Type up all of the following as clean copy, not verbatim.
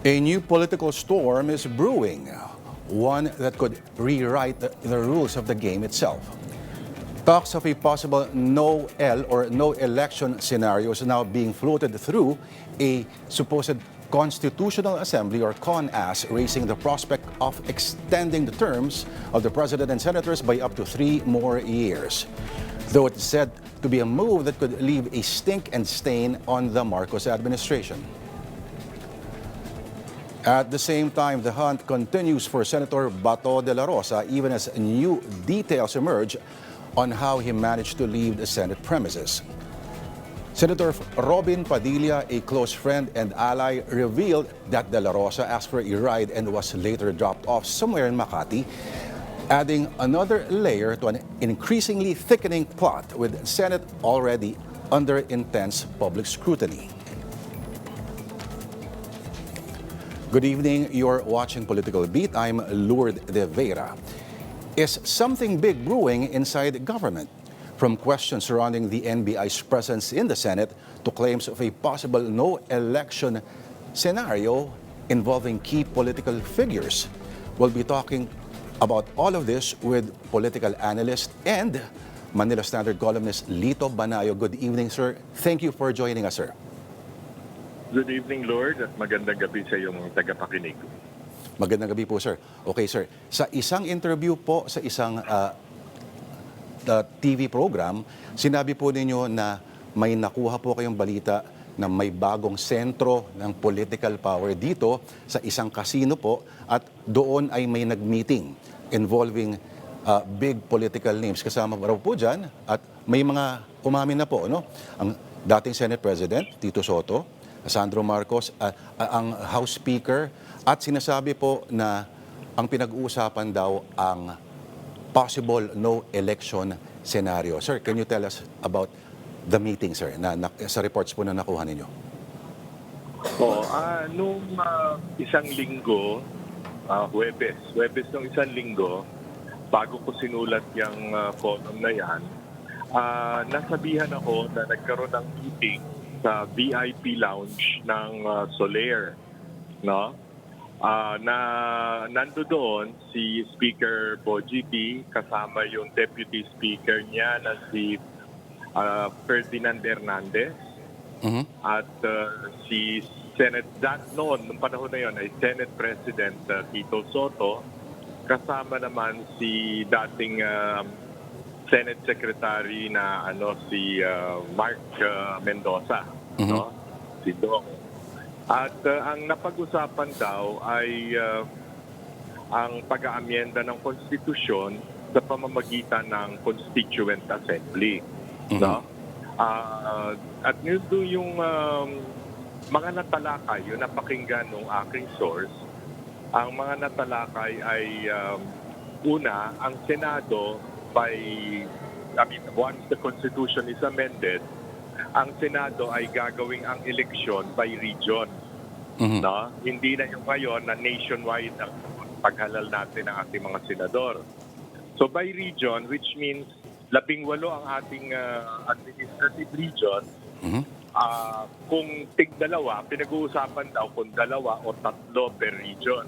A new political storm is brewing, one that could rewrite the rules of the game itself. Talks of a possible no-L or no election scenario is now being floated through a supposed Constitutional Assembly or CONAS, raising the prospect of extending the terms of the president and senators by up to 3 more years. Though it's said to be a move that could leave a stink and stain on the Marcos administration. At the same time, the hunt continues for Senator Bato de la Rosa, even as new details emerge on how he managed to leave the Senate premises. Senator Robin Padilla, a close friend and ally, revealed that de la Rosa asked for a ride and was later dropped off somewhere in Makati, adding another layer to an increasingly thickening plot with Senate already under intense public scrutiny. Good evening, you're watching Political Beat. I'm Lourdes de Vera. Is something big brewing inside government? From questions surrounding the NBI's presence in the Senate to claims of a possible no-election scenario involving key political figures. We'll be talking about all of this with political analyst and Manila Standard columnist Lito Banayo. Good evening, sir. Thank you for joining us, sir. Good evening, Lord, at magandang gabi sa iyong tagapakinig. Magandang gabi po, sir. Okay, sir. Sa isang interview po sa isang TV program, sinabi po ninyo na may nakuha po kayong balita na may bagong sentro ng political power dito sa isang casino po at doon ay may nag-meeting involving big political names. Kasama raw po dyan at may mga umamin na po, no? Ang dating Senate President, Tito Soto, Sandro Marcos, ang House Speaker, at sinasabi po na ang pinag-uusapan daw ang possible no-election scenario. Sir, can you tell us about the meeting, sir, sa reports po na nakuha ninyo? Nung isang linggo, Huwebes nung isang linggo, bago ko sinulat yung column na yan, nasabihan ako na nagkaroon ng meeting sa VIP lounge ng Soler, no? Na nando doon si Speaker Bogie P, kasama yung Deputy Speaker niya na si Ferdinand Hernandez, at si Senate noong panahon na yon ay Senate President Tito Soto, kasama naman si dating Senate Secretary na si Mark Mendoza, no? Si Dong. At ang napag-usapan daw ay ang pag-aamyenda ng konstitusyon sa pamamagitan ng Constituent Assembly, no? At doon yung mga natalakay, yung napakinggan ng aking source, ang mga natalakay ay una, ang Senado once the Constitution is amended, ang Senado ay gagawing ang eleksyon by region. No? Hindi na yung ngayon na nationwide ang paghalal natin ng ating mga senador. So by region, which means 18 ang ating administrative region, kung tig-2, pinag-uusapan daw kung 2 o 3 per region.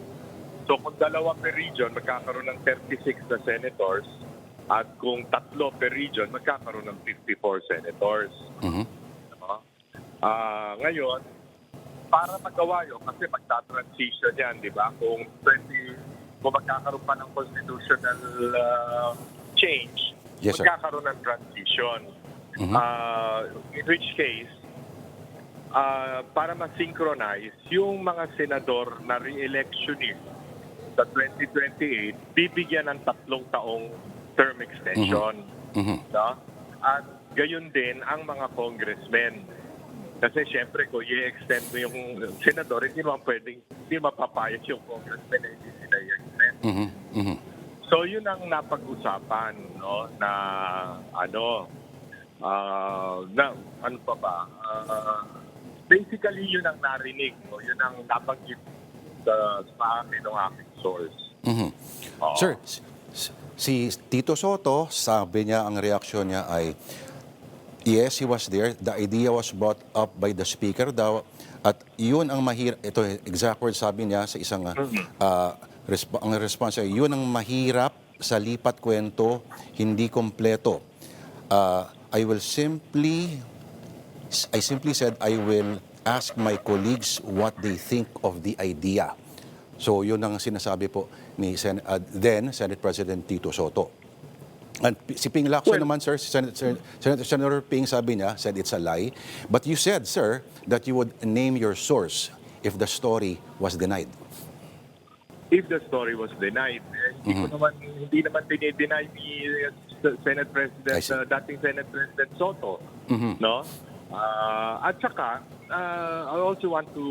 So kung 2 per region, magkakaroon ng 36 na senators. At kung 3 per region, magkakaroon ng 54 senators. Ngayon, para magawa yun, kasi magta-transition yan, di ba? Kung magkakaroon pa ng constitutional change, yes, magkakaroon ng transition. In which case, para ma-synchronize, yung mga senador na re-electionist sa 2028, bibigyan ng 3 taong term extension. No? At gayon din ang mga congressmen. Kasi syempre kung i-extend mo yung senador, hindi mapapayag yung congressmen na hindi sila i-extend. So yun ang napag-usapan, no? Na basically yun ang narinig, no? Yun ang nabanggit sa akin ng aking source. Sir, si Tito Soto, sabi niya, ang reaksyon niya ay, yes, he was there. The idea was brought up by the speaker daw At yun ang mahirap, ito exact word sabi niya sa isang, ang response ay, yun ang mahirap sa lipat kwento, hindi kompleto. I simply said, I will ask my colleagues what they think of the idea. So yun ang sinasabi po ni then Senate President Tito Soto. And si Ping Lacson naman, sir, Senator Ping sabi niya, said it's a lie. But you said, sir, that you would name your source if the story was denied. If the story was denied, hindi naman dinideny ni Senate President, dating Senate President Soto. No? At saka, I also want to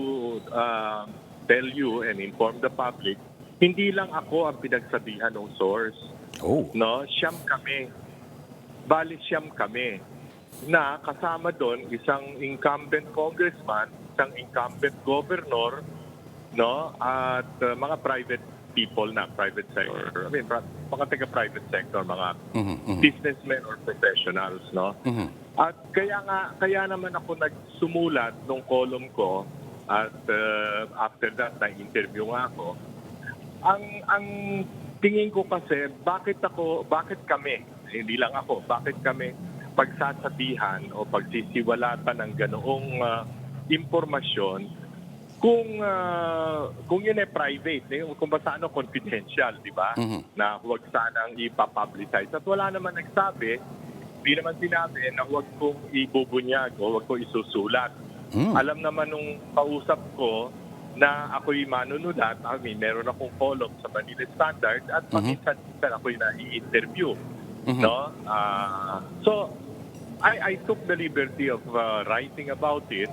tell you and inform the public, hindi lang ako ang pinagsabihan ng source. Oh. No, siyam kami. Bali siyam kami. Na kasama doon isang incumbent congressman, isang incumbent governor, no, at mga private people na private sector. I mean, mga taga-private sector, mga businessmen or professionals, no. At kaya naman ako nagsumulat nung column ko at after that na-interview nga ako. Ang tingin ko kasi bakit kami, hindi lang ako, bakit kami pagsasabihan o pagsisiwalatan ng ganoong impormasyon kung yun ay private, kung basta confidential, di ba? Na huwag sanang ipapublicize. At wala naman nagsabi, hindi naman sinabi na huwag kong ibubunyag o huwag kong isusulat. Alam naman nung kausap ko na ako'y manunulat, meron akong column sa Manila Standard at paminsan-minsan ako'y na-i-interview. No? So, I took the liberty of writing about it.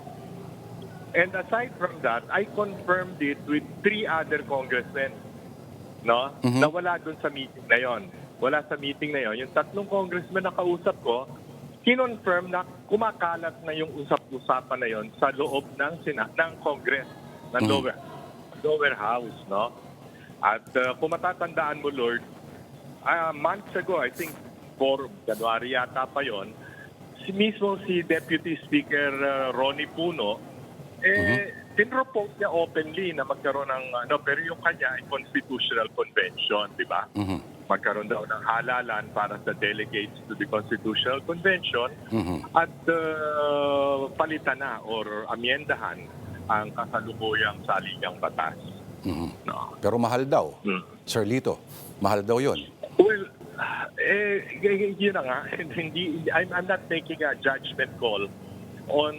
And aside from that, I confirmed it with 3 other congressmen, no? Na wala doon sa meeting na yon. Wala sa meeting na yon. Yung 3 congressmen na kausap ko, kinonfirm na kumakalat na yung usap-usapan na yon sa loob ng Congress, ng lower house, no? At kung matatandaan mo, Lord, months ago, I think 4 January yata pa yon, si Deputy Speaker Ronnie Puno, tinropose niya openly na magkaroon ng, pero yung kanya ay constitutional convention, di ba? Magkaroon daw ng halalan para sa delegates to the constitutional convention at palitan na or amyendahan ang kasalukuyang saligang batas. No. Pero mahal daw, Sir Lito, mahal daw yun. Well, yun na nga, I'm not making a judgment call on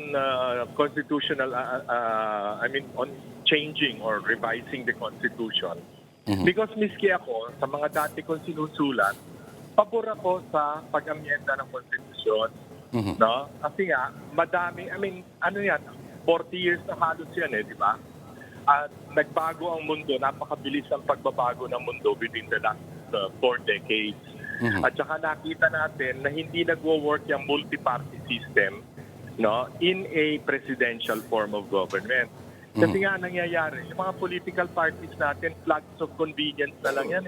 constitutional, on changing or revising the Constitution. Because miski ako, sa mga dati kong sinusulat, pabor ako sa pag-amyenda ng Constitution. No? Kasi nga, madami, 40 years na halos yan di ba? At nagbago ang mundo, napakabilis ang pagbabago ng mundo within the last 4 decades. At saka nakita natin na hindi nagwo-work yung multi-party system, no, in a presidential form of government. Kasi nga nangyayari, yung mga political parties natin, flags of convenience na lang yan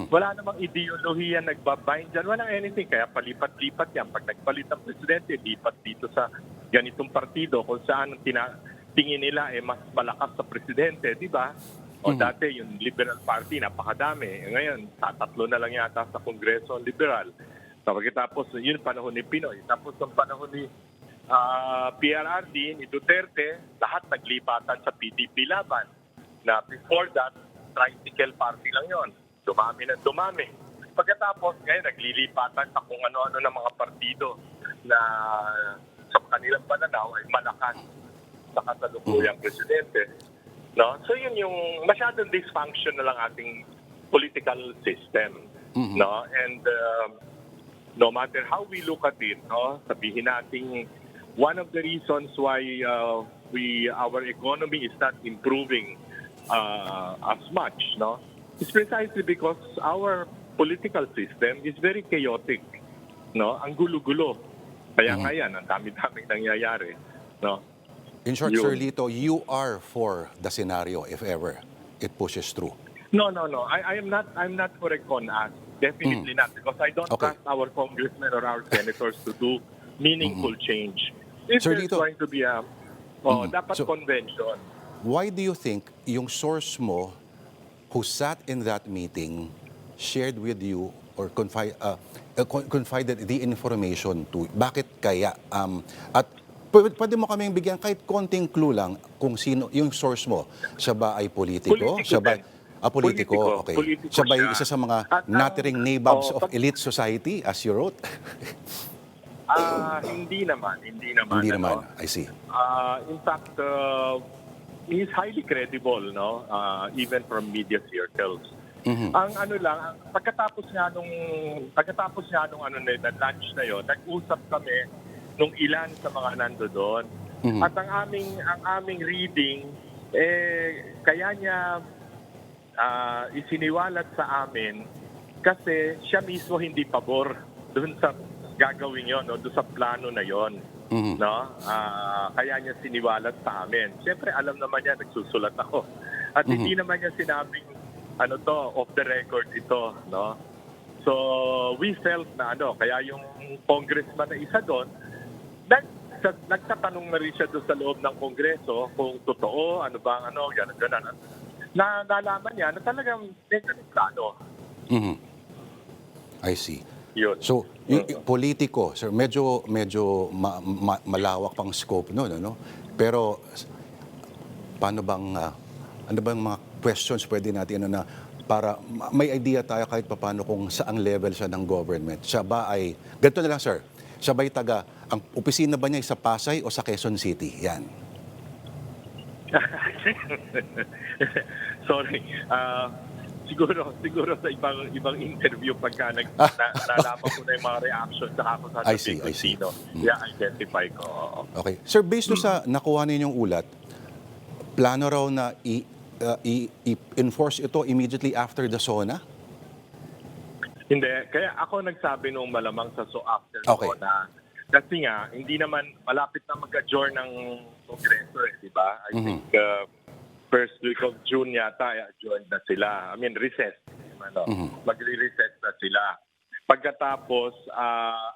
Wala namang ideolohiya nagbabind dyan, walang anything. Kaya palipat-lipat yan. Pag nagpalit ang presidente, lipat dito sa ganitong partido kung saan tingin nila mas malakas sa presidente, di ba? O dati yung Liberal Party, napakadami. Ngayon, 3 na lang yata sa Kongreso ang Liberal. Tapos yun panahon ni Pinoy. Tapos ang panahon ni PRRD, ni Duterte, lahat naglipatan sa PDP laban. Na before that, tricycle party lang yon. Dumami na dumami. Pagkatapos, ngayon naglilipatan sa kung ano-ano ng mga partido na sa kanilang pananaw ay malakas sa kasalukuyang presidente. No? So yun yung masyadong dysfunction na lang ating political system. No? And no matter how we look at it, no, sabihin natin one of the reasons why our economy is not improving as much, no, is precisely because our political system is very chaotic, no, ang gulo-gulo. Kaya nga yan, ang dami-daming nangyayari, no. In short, Sir Lito, you are for the scenario if ever it pushes through. No. I'm not for a con-act. Definitely not, because I don't trust our congressmen or our senators to do meaningful change. If Sir there's Lito, going to be a Dapat So, convention. why do you think yung source mo who sat in that meeting shared with you or confided the information to? Bakit kaya? At pwede mo kaming bigyan kahit konting clue lang kung sino yung source mo. Siya ba ay politiko? Politiko Siya ba din. politiko, okay. Politiko Siya ba ay siya. isa sa mga At nattering nabobs of pag, elite society, as you wrote? hindi naman, Hindi naman. I see. In fact, he's highly credible, no? Even from media circles. Ang ano lang, pagkatapos nga nung na lunch na yon, nag-usap kami nung ilan sa mga nando doon. At ang aming reading kaya niya isiniwalat sa amin kasi siya mismo hindi pabor doon sa gagawin yon, no, doon sa plano na yon. No? Kaya niya siniwalat sa amin. Siyempre alam naman niya nagsusulat ako. At hindi naman niya sinabing off the record ito, no? So we felt na kaya yung congressman na isa doon nagtatanong na rin siya doon sa loob ng kongreso kung totoo, gano'n. Nalaman niya na talagang may ganung plano. I see. Yun. So, yung politiko, sir, medyo malawak pang scope noon, ano? Pero paano bang ano bang mga questions pwede natin para may idea tayo kahit paano kung saang level siya ng government. Siya ba ay ganito na lang, sir. Siya ba ay ang opisina ba niya ay sa Pasay o sa Quezon City? Yan. Sorry. Siguro sa ibang interview pagka nalaman ko na yung mga reactions saka ako I see. sasabihin kung sino. I-identify ko. Oo. Okay. Sir, based doon sa nakuha ninyong ulat, plano raw na i-enforce ito immediately after the SONA? Hindi. Kaya ako nagsabi nung malamang sa after Okay. na kasi nga, hindi naman malapit na mag-adjourn ng Kongreso, di ba? I think first week of June yata, adjourn na sila. I mean, recess. Magre-recess na sila. Pagkatapos,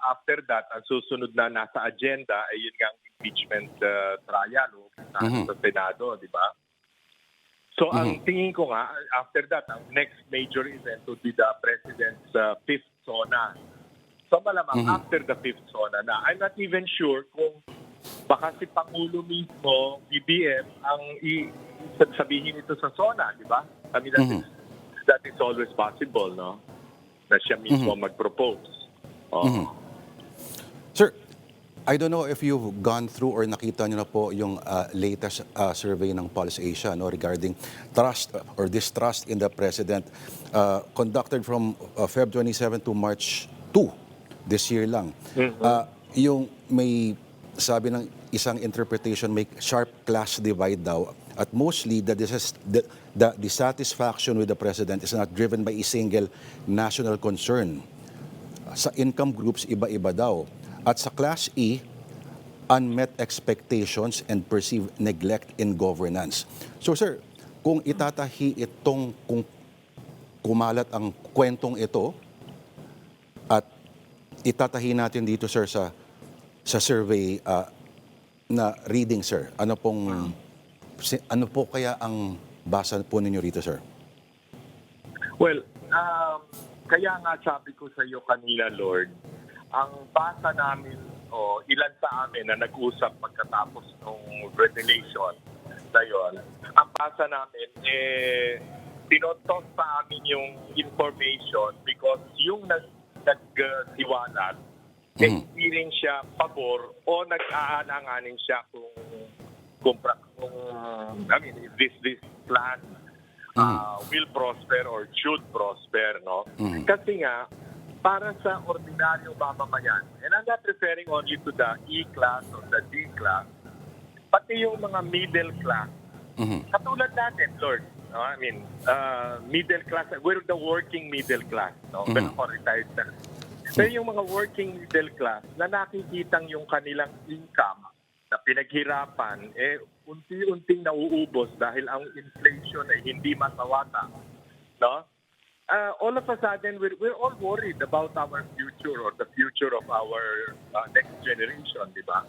after that, ang susunod na nasa agenda ay yun nga ang impeachment trial sa Senado, di ba? So, ang tingin ko nga, after that, ang next major event would be the President's fifth SONA. So, malamang after the fifth SONA na, I'm not even sure kung baka si Pangulo mismo, BBM, ang sabihin ito sa SONA, di ba? I mean, that is always possible, no? Na siya mismo mag-propose. Sir, I don't know if you've gone through or nakita niyo na po yung latest survey ng Pulse Asia regarding trust or distrust in the President conducted from Feb 27 to March 2 this year lang. Yung may sabi ng isang interpretation, may sharp class divide daw at mostly the dissatisfaction with the President is not driven by a single national concern. Sa income groups, iba-iba daw. At sa Class E, unmet expectations and perceived neglect in governance. So sir, kung itatahi itong, kung kumalat ang kwentong ito, at itatahi natin dito sir sa survey na reading sir, ano po kaya ang basa po ninyo rito sir? Well, kaya nga sabi ko sa iyo kanina, Lord, ang basa namin o ilan sa amin na nag-usap pagkatapos ng revelation na yun, ang basa namin, tinotos sa amin yung information because yung nagsiwalat, feeling siya pabor o nag-aananganin siya kung I mean, if this plan will prosper or should prosper, no? Kasi nga, para sa ordinaryong mamamayan, and I'm not referring only to the E-class or the D-class, pati yung mga middle class. Katulad natin, Lord, no? I mean, middle class, we're the working middle class, no? Pero ako retired na. Pero yung mga working middle class na nakikitang yung kanilang income na pinaghirapan, unti-unting nauubos dahil ang inflation ay hindi masawata, no? All of a sudden, we're all worried about our future or the future of our next generation, di ba?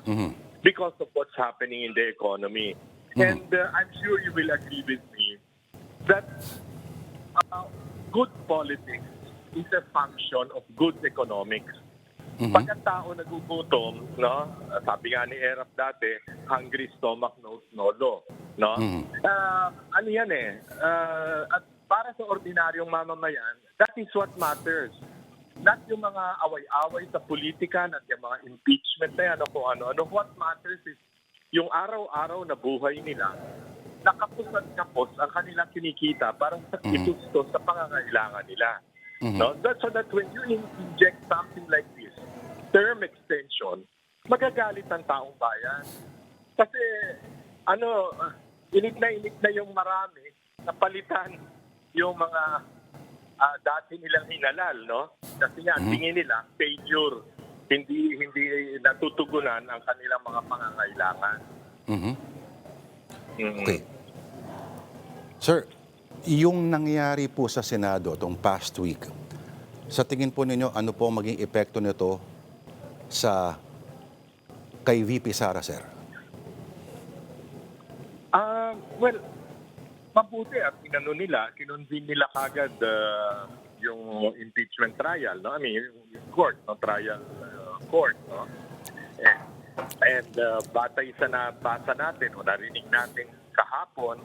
because of what's happening in the economy. And I'm sure you will agree with me that good politics is a function of good economics. Pag ang tao nagugutom, no? Sabi nga ni Erap dati, hungry stomach knows no law, no? Ano yan eh? At para sa ordinaryong mamamayan, that is what matters. Not yung mga away-away sa politika, not yung mga impeachment na yan, o kung ano. What matters is yung araw-araw na buhay nila, nakapos at kapos ang kanilang kinikita para sa itusto sa pangangailangan nila. No? So that when you inject something like this, term extension, magagalit ang taong bayan. Kasi, init na yung marami na palitan yung mga dati nilang hinalal, no? Kasi nga, tingin nila, failure, hindi natutugunan ang kanilang mga pangangailangan. Okay. Sir, yung nangyari po sa Senado itong past week, sa tingin po ninyo, ano po maging epekto nito kay VP Sara, sir? Well, mabuti at kinonvene nila kagad yung impeachment trial, no? I mean, yung court, no? Trial court, no? And batay sa nabasa natin o narinig natin kahapon,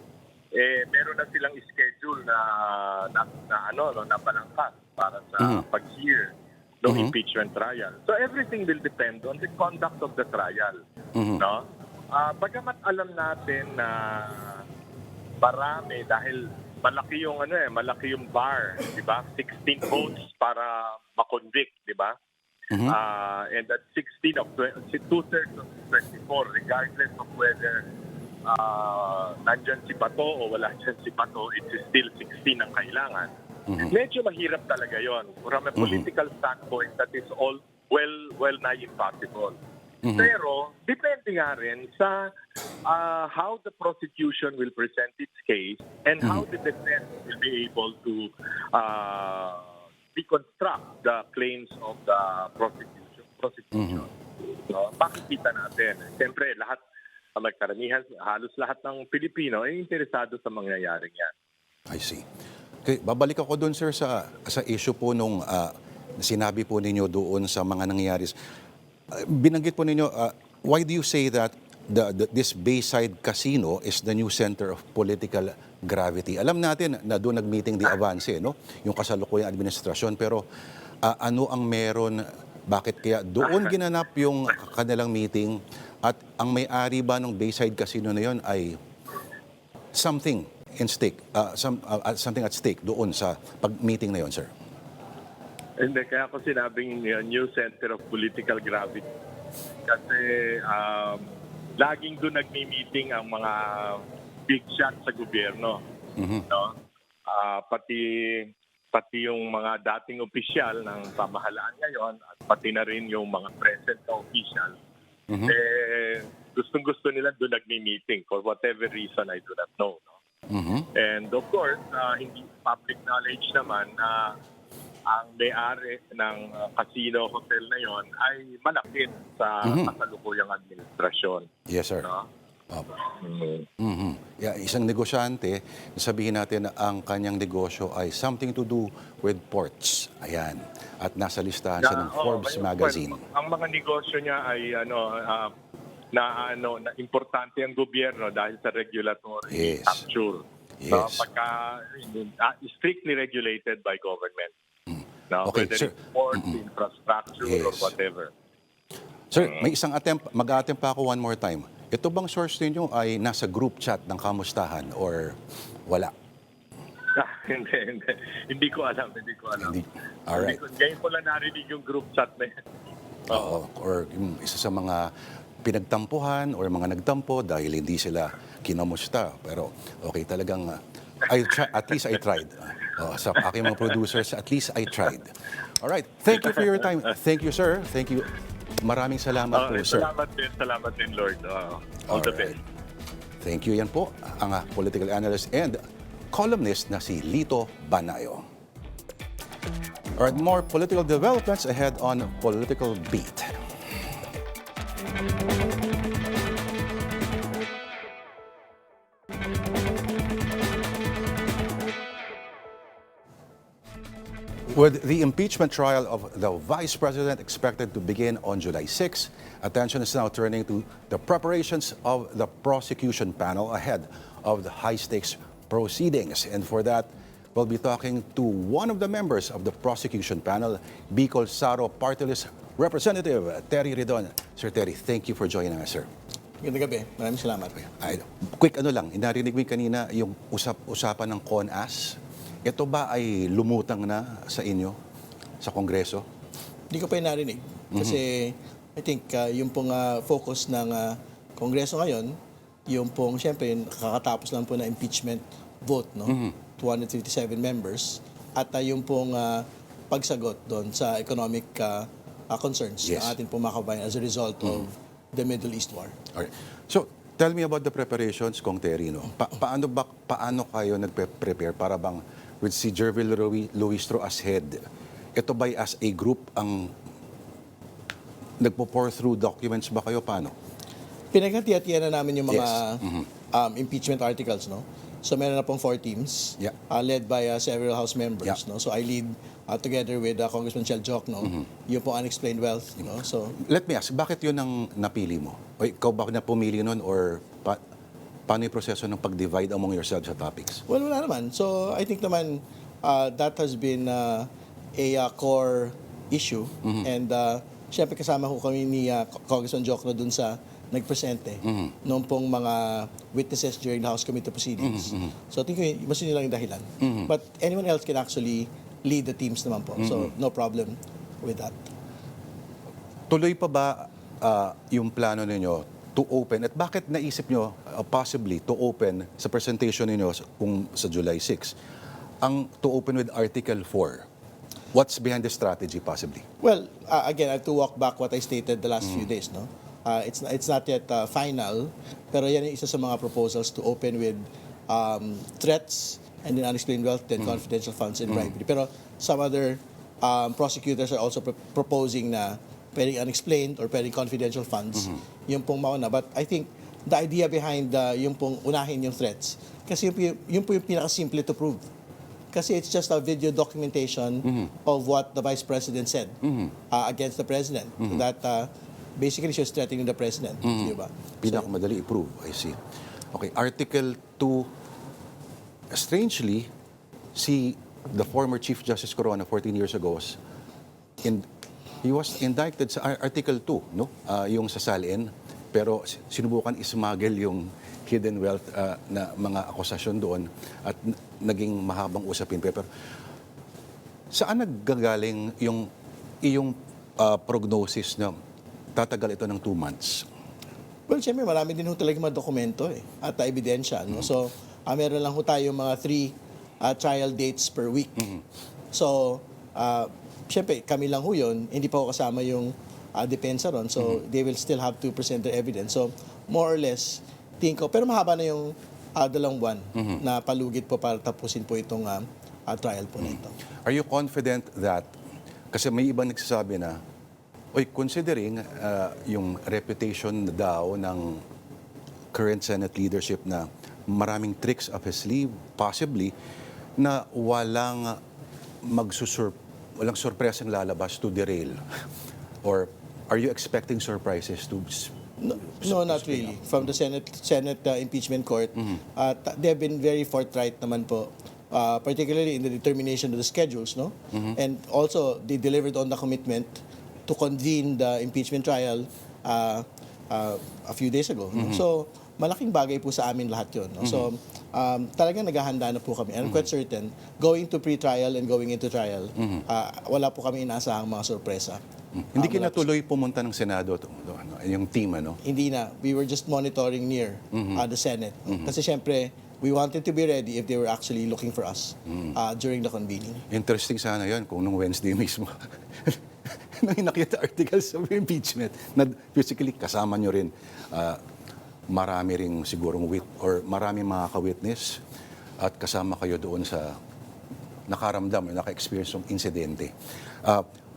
meron na silang schedule na balangkas para sa pag-hear ng impeachment trial. So everything will depend on the conduct of the trial, no? Bagamat alam natin na marami dahil malaki yung bar, di ba? 16 votes para ma-convict, di ba? And that 16 of 2/3 of 24, regardless of whether nandyan si Bato o wala dyan si Bato, it's still 16 ang kailangan. Medyo mahirap talaga yon. From a political standpoint, that is all well nigh impossible. Pero, depende nga rin sa how the prosecution will present its case and how the defense will be able to deconstruct the claims of the prosecution. So, makikita natin. Siyempre, karamihan, halos lahat ng Pilipino ay interesado sa mangyayaring yan. I see. Okay, babalik ako doon, sir, sa issue po nung sinabi po ninyo doon sa mga nangyayari. Binanggit po ninyo, why do you say that this Bayside Casino is the new center of political gravity? Alam natin na doon nag-meeting di Avance, no? Yung kasalukuyang administrasyon, pero ano ang meron, bakit kaya doon ginanap yung kanilang meeting at ang may-ari ba ng Bayside Casino na yon ay something at stake doon sa pag-meeting na yon, sir? Hindi, kaya ako sinabing new center of political gravity. Kasi laging doon nagmi-meeting ang mga big shots sa gobyerno. No? Pati yung mga dating opisyal ng pamahalaan ngayon at pati na rin yung mga present na opisyal. Gustong-gusto nila doon nagmi-meeting. For whatever reason, I do not know. No? And of course, hindi public knowledge naman na ang may-ari ng casino hotel na yon ay malapit sa kasalukuyang administrasyon. Yes, sir. No? Yeah, isang negosyante, sabihin natin na ang kanyang negosyo ay something to do with ports. Ayan. At nasa listahan siya ng Forbes magazine. Ang mga negosyo niya ay na importante ang gobyerno dahil sa regulatory capture. Yes. Pagka strictly regulated by government. No, Okay, whether sir. it's ports, infrastructure, or whatever. Sir, may isang mag-attempt pa ako one more time. Ito bang source ninyo ay nasa group chat ng kamustahan or wala? Hindi ko alam. Alright. Ngayon ko lang narinig yung group chat na yan. Oo. Or yung isa sa mga pinagtampuhan or mga nagtampo dahil hindi sila kinamusta. Pero okay talagang, at least I tried. Sa aking mga producers, at least I tried. Alright. Thank you for your time. Thank you, sir. Thank you. Maraming salamat po, sir. Salamat din, Lord. All the best. Thank you. Yan po ang political analyst and columnist na si Lito Banayo. Alright, more political developments ahead on Political Beat. With the impeachment trial of the Vice President expected to begin on July 6, attention is now turning to the preparations of the prosecution panel ahead of the high-stakes proceedings. And for that, we'll be talking to one of the members of the prosecution panel, Bicol Saro Party List Representative Terry Ridon. Sir Terry, thank you for joining us, sir. Magandang gabi. Maraming salamat. Ay, quick ano lang, narinig mo kanina yung usapan ng CONAS. Ito ba ay lumutang na sa inyo, sa Kongreso? Hindi ko pa yung narinig. Kasi I think yung pong focus ng Kongreso ngayon, yung pong siyempre kakatapos lang po na impeachment vote, no? 257 members. At yung pong pagsagot doon sa economic concerns Yes. ng ating pong mga kabayan as a result of the Middle East war. Okay. So, tell me about the preparations, Kong Terry, no? Paano kayo nagpe-prepare para bang with si Jervil Luistro as head? Ito ba'y as a group ang nagpo-pour through documents ba kayo? Paano? Pinaghati-hatian na namin yung mga Yes. impeachment articles, no? So meron na pong 4 teams Yeah. led by several House members, Yeah. no? So I lead together with Congressman Chel Jokno, yung pong unexplained wealth, no? So Let me ask, bakit yun ang napili mo? O ikaw ba na pumili nun or paano yung proseso ng pag-divide among yourselves sa topics? well, wala naman. So I think naman that has been a core issue, and syempre kasama ko kami ni Congressman Jokno dun sa nagpresente noong pong mga witnesses during the House Committee proceedings. So I think mas yun lang yung dahilan. But anyone else can actually lead the teams naman po. So no problem with that. Tuloy pa ba yung plano ninyo to open? At bakit naisip nyo possibly to open sa presentation ninyo kung sa July 6 ang to open with Article 4? What's behind the strategy possibly? Well, again, I have to walk back what I stated the last few days, no? It's not yet final, pero yan yung isa sa mga proposals to open with threats and then unexplained wealth, then confidential funds and bribery. Pero some other prosecutors are also proposing na pwedeng unexplained or pwedeng confidential funds, yung pong mauna. But I think the idea behind yung pong unahin yung threats, kasi yung po yung pinakasimple to prove. Kasi it's just a video documentation of what the Vice President said against the President. That basically she was threatening the President. Di ba? Pinakamadali i-prove, I see. Okay, Article 2, strangely, the former Chief Justice Corona 14 years ago he was indicted sa Article 2, no? Yung sa salin, pero sinubukan ismagel yung hidden wealth na mga akusasyon doon at naging mahabang usapin. Pero saan naggagaling yung iyong prognosis na tatagal ito ng 2 months? Well, siyempre marami din ho talaga mga dokumento at ebidensya. No? So, meron lang ho tayo mga 3 trial dates per week. So, siyempre kami lang ho yun, hindi pa ho kasama yung depensa ron. So, they will still have to present their evidence. So, more or less, tingin ko, pero mahaba na yung 2 buwan na palugit po para tapusin po itong trial po nito. Are you confident that, kasi may ibang nagsasabi na, considering yung reputation daw ng current Senate leadership na maraming tricks up his sleeve, possibly, na walang surpresang lalabas to derail? Or are you expecting surprises to... No, not really. From the Senate Impeachment Court, they have been very forthright naman po, particularly in the determination of the schedules, no? And also, they delivered on the commitment to convene the impeachment trial a few days ago. No? So, malaking bagay po sa amin lahat yun. No? So, talagang naghahanda na po kami. And I'm quite certain, going to pre-trial and going into trial, wala po kami inaasahang mga sorpresa. Hindi kinatuloy pumunta ng Senado yung team, ano? Hindi na. We were just monitoring near the Senate. Kasi syempre, we wanted to be ready if they were actually looking for us during the convening. Interesting sana yun kung nung Wednesday mismo. Nung nakita articles of impeachment na physically kasama nyo rin, marami ring sigurong marami mga ka-witness at kasama kayo doon sa nakaramdam, naka-experience ng insidente.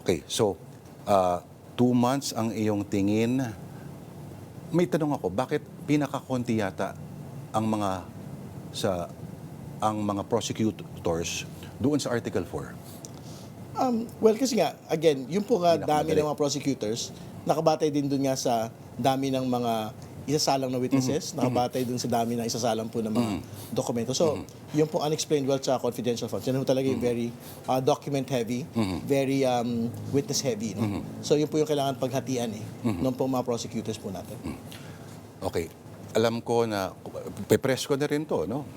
Okay, so 2 months ang iyong tingin. May tanong ako, bakit pinakakonti yata ang mga prosecutors doon sa Article 4? Well, kasi nga, again, yung po nga dami Pinakamadali. ng mga prosecutors, nakabatay din dun nga sa dami ng mga isasalang na witnesses, nakabatay dun sa dami ng isasalang po ng mga dokumento. So, yung po unexplained wealth sa confidential funds, yun po talaga yung very document heavy, very witness heavy. No? So, yun po yung kailangan paghatian ng po mga prosecutors po natin. Okay. Alam ko na, pe-press ko na rin to, no?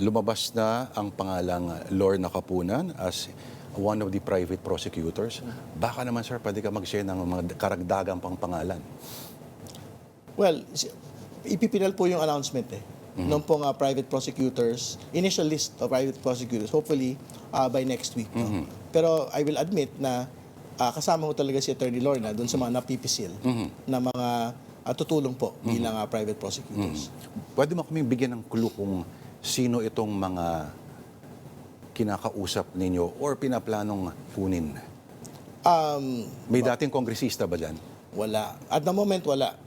Lumabas na ang pangalang Lorna Kapunan as one of the private prosecutors. Baka naman, sir, pwede ka mag-share ng mga karagdagang pang pangalan. Well, ipipinal po yung announcement nung pong private prosecutors, initial list of private prosecutors, hopefully by next week. No? Pero I will admit na kasama ko talaga si Attorney Lorna doon sa mga napipisil na mga tutulong po bilang private prosecutors. Pwede mo kaming bigyan ng clue kung sino itong mga kinakausap ninyo or pinaplanong kunin? May dating kongresista ba dyan? Wala. At the moment, wala.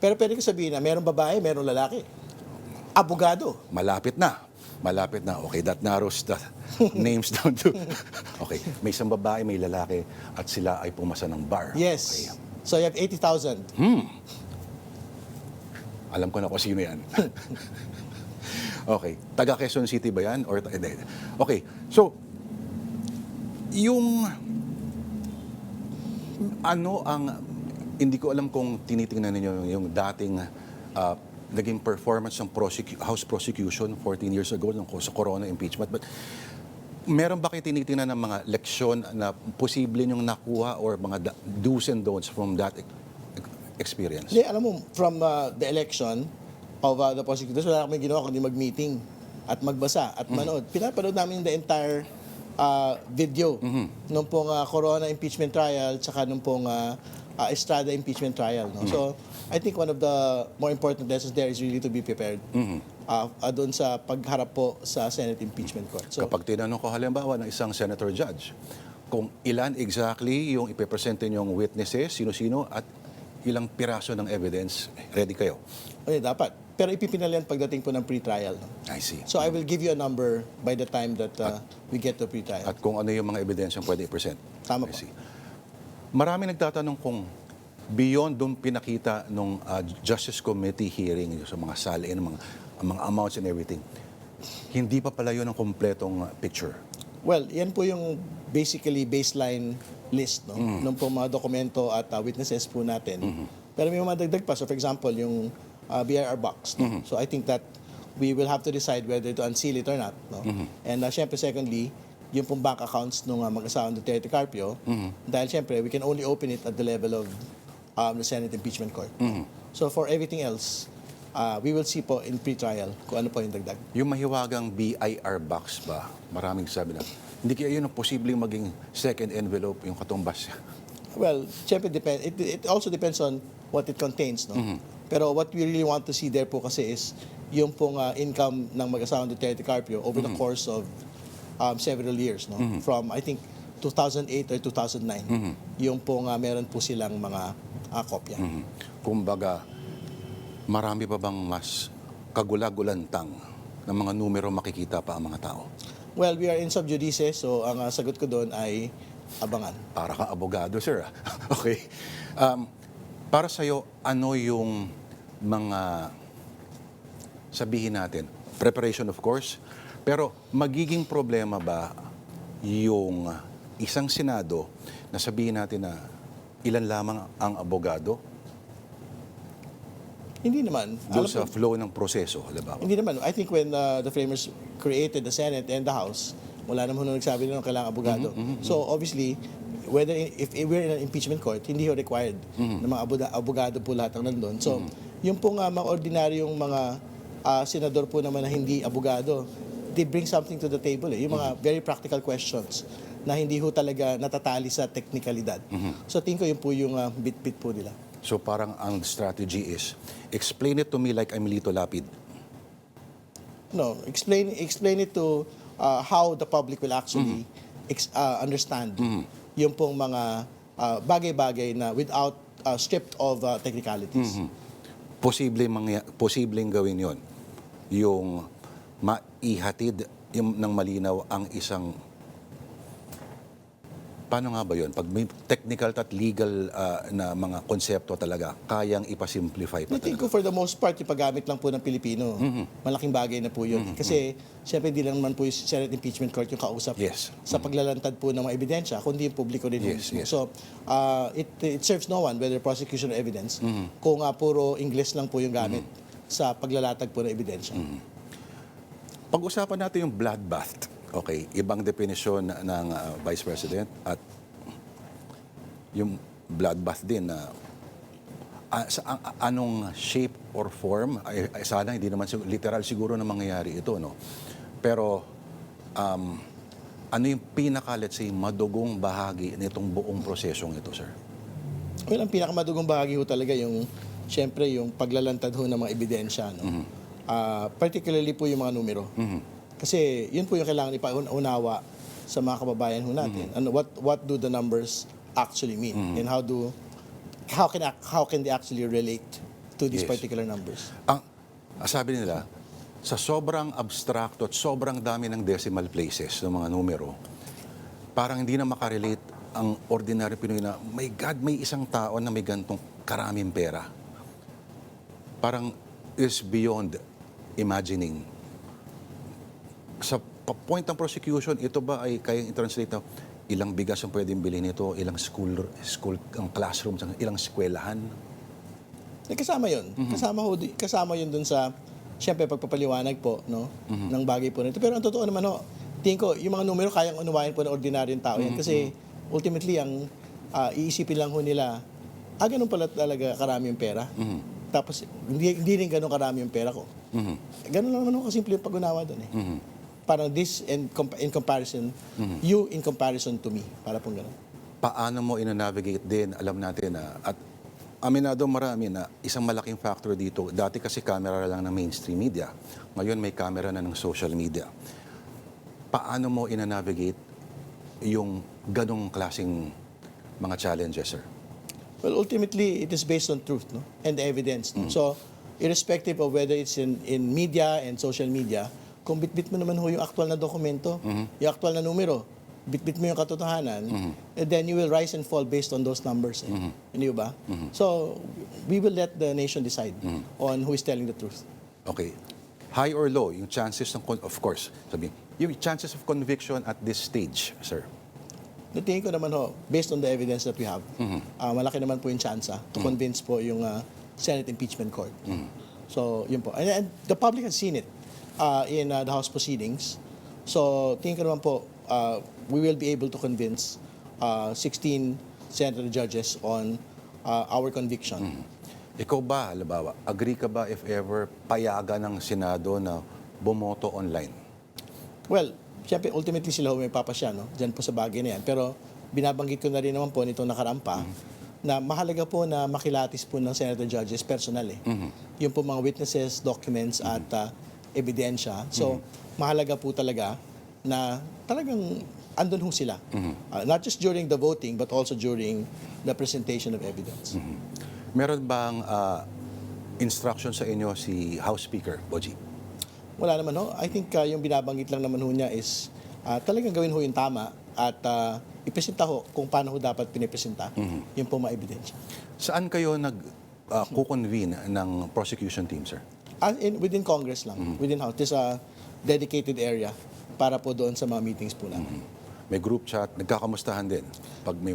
Pero pwede ko sabihin na merong babae, merong lalaki. Abogado. Malapit na. Malapit na. Okay, that narrows the names down to... Okay, may isang babae, may lalaki, at sila ay pumasa ng bar. Yes. Okay. So you have 80,000. Alam ko na kung sino yan. Okay, taga Quezon City ba yan? Or, okay, so, yung... Ano ang... Hindi ko alam kung tinitingnan ninyo yung dating naging performance ng House prosecution 14 years ago sa Corona impeachment. But meron ba kayo tinitingnan ng mga leksyon na posible nyong nakuha or mga do's and don'ts from that experience? Hindi, alam mo, from the election of the prosecutors, wala kami ginawa kundi mag-meeting at magbasa at manood. Pinapanood namin the entire video nung pong Corona impeachment trial tsaka nung pong Estrada impeachment trial. No? So, I think one of the more important lessons there is really to be prepared doon sa pagharap po sa Senate impeachment court. So, Kapag tinanong ko halimbawa ng isang senator judge, kung ilan exactly yung ipipresente yung witnesses, sino-sino, at ilang piraso ng evidence, ready kayo? okay, dapat. Pero ipipinal yan pagdating po ng pre-trial. No? I see. So, I will give you a number by the time that we get to pre-trial. At kung ano yung mga evidence yung pwede i-present. Tama I po. see. Marami nagtatanong kung beyond doon pinakita nung Justice Committee hearing sa mga salin, mga amounts and everything, hindi pa pala yun ang kompletong picture. Well, yan po yung basically baseline list no? Nung po mga dokumento at witnesses po natin. Pero may mga dagdag pa. So for example, yung BIR box. No? So I think that we will have to decide whether to unseal it or not. No? And syempre secondly, yung pong bank accounts nung mag-asawang Duterte Carpio, dahil syempre we can only open it at the level of the Senate impeachment court. So for everything else, we will see po in pre-trial kung ano po yung dagdag. Yung mahiwagang BIR box ba, maraming sabi na, hindi kaya yun ang posibleng maging second envelope yung katumbas. Well, syempre it also depends on what it contains. No? Pero what we really want to see there po kasi is yung pong income ng mag-asawang Duterte Carpio over the course of several years. No? From, I think, 2008 or 2009. Yung pong meron po silang mga kopya. Kumbaga, marami pa bang mas kagulagulantang ng mga numero makikita pa ang mga tao? Well, we are in sub judice, so ang sagot ko doon ay abangan. Para kang abogado, sir. Okay. Para sa'yo, ano yung mga, sabihin natin, preparation of course, pero magiging problema ba yung isang Senado na sabihin natin na ilan lamang ang abogado Hindi naman. doon Alam sa mo, flow ng proseso, halimbawa? hindi naman. I think when the framers created the Senate and the House, wala naman nagsabi na kailangan abogado. So obviously, whether if we're in an impeachment court, hindi ho required na mga abogado po lahat ang nandun. So, yung pong mga ordinaryong mga senador po naman na hindi abogado, they bring something to the table. Yung mga very practical questions na hindi ho talaga natatali sa teknikalidad. So, tingin ko yun po yung bit-bit po nila. So parang ang strategy is, explain it to me like I'm Lito Lapid. No, explain it to how the public will actually understand yung pong mga bagay-bagay na without stripped of technicalities. Posibleng gawin yon, yung maihatid ng malinaw ang isang Paano nga ba yun? Pag may technical at legal na mga konsepto talaga, kayang ipasimplify pa I think talaga. for the most part, yung paggamit lang po ng Pilipino, malaking bagay na po yun. Kasi, siyempre, di lang naman po yung Senate Impeachment Court yung kausap Yes. sa paglalantad po ng mga ebidensya, kundi yung publiko rin Yes, mismo. yes. So, it serves no one, whether prosecution or evidence, kung puro English lang po yung gamit sa paglalatag po ng ebidensya. Pag-usapan natin yung bloodbath. Okay, ibang definisyon ng Vice President at yung bloodbath din na anong shape or form, ay sana hindi naman literal siguro na mangyayari ito, no? Pero ano yung pinaka, let's say, madugong bahagi nitong buong prosesong ito, sir? Well, ang pinakamadugong bahagi ho talaga yung, siyempre, yung paglalantad ho ng mga ebidensya. No? Particularly po yung mga numero. Kasi yun po yung kailangan ipaunawa sa mga kababayan ho natin. Ano, what do the numbers actually mean? And how can they actually relate to these Yes. particular numbers? Ang sabi nila, sa sobrang abstracto at sobrang dami ng decimal places ng mga numero, parang hindi na makarelate ang ordinary Pinoy na, my God, may isang tao na may gantong karaming pera. Parang is beyond imagining. Sa point ng prosecution, ito ba ay kayang i-translate na ilang bigas ang pwedeng bilhin nito, ilang school ang classroom, ilang eskwelahan? Kasama yun. Kasama yun dun sa, siyempre, pagpapaliwanag po no, ng bagay po nito. Pero ang totoo naman ho, tingin ko, yung mga numero kayang unawain po ng ordinaryong tao yan. Kasi ultimately, ang iisipin lang ho nila, ganun pala talaga karami yung pera. Tapos, hindi rin ganun karami yung pera ko. Ganun lang naman ho kasimple yung pag-unawa doon eh. Parang this in comparison, you in comparison to me. Para pong ganun. Paano mo ina-navigate din, alam natin na, at aminado marami na isang malaking factor dito, dati kasi camera lang ng mainstream media, ngayon may camera na ng social media. Paano mo ina-navigate yung ganong klaseng mga challenges, sir? Well, ultimately, it is based on truth, no? And evidence. No? So, irrespective of whether it's in media and social media, kung bitbit mo naman ho yung actual na dokumento, yung actual na numero, bitbit mo yung katotohanan, and then you will rise and fall based on those numbers. Hindi ba? So, we will let the nation decide on who is telling the truth. Okay. High or low, yung chances ng, of course, yung chances of conviction at this stage, sir? Natingin ko naman ho, based on the evidence that we have, malaki naman po yung chance to convince po yung Senate Impeachment Court. So, yun po. And the public has seen it in the House proceedings. So, tingin ko naman po, we will be able to convince 16 senator judges on our conviction. Ikaw ba, halimbawa, agree ka ba if ever payagan ng Senado na bumoto online? Well, siyempre, ultimately sila may papasya, no? Diyan po sa bagay na yan. Pero binabanggit ko na rin naman po nitong nakarampa na mahalaga po na makilatis po ng senator judges personal eh. Yung po mga witnesses, documents at ebidensya. So, mahalaga po talaga na talagang andun ho sila. Not just during the voting but also during the presentation of evidence. Meron bang instruction sa inyo si House Speaker, Boji? Wala naman ho. I think yung binabanggit lang naman ho niya is talagang gawin ho yung tama at ipresenta ho kung paano ho dapat pinipresenta yung po mga ebidensya. Saan kayo nag-convene ng prosecution team, sir? Within Congress lang, within House. There's a dedicated area para po doon sa mga meetings po namin. May group chat, nagkakamustahan din pag may...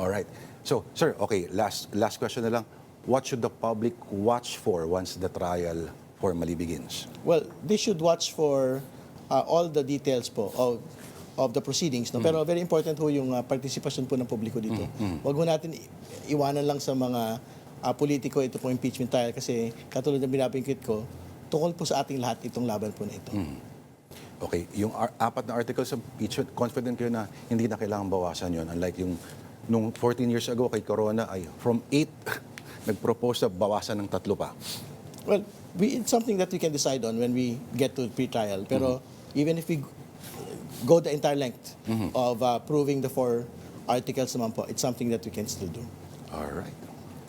Alright. So, sir, okay, last question na lang. What should the public watch for once the trial formally begins? Well, they should watch for all the details po of the proceedings. No? Pero very important ho yung participation po ng publiko dito. Huwag ho natin iwanan lang sa mga politiko ito po impeachment trial kasi katulad ng binabangkit ko, tukol po sa ating lahat itong laban po na ito. Okay, yung apat na articles of impeachment, confident kayo na hindi na kailangan bawasan yon. Unlike yung nung 14 years ago kay Corona ay from 8 nag-propose na bawasan ng 3 pa. Well, it's something that we can decide on when we get to pre-trial. Pero even if we go the entire length of proving the 4 articles naman po, it's something that we can still do. Alright.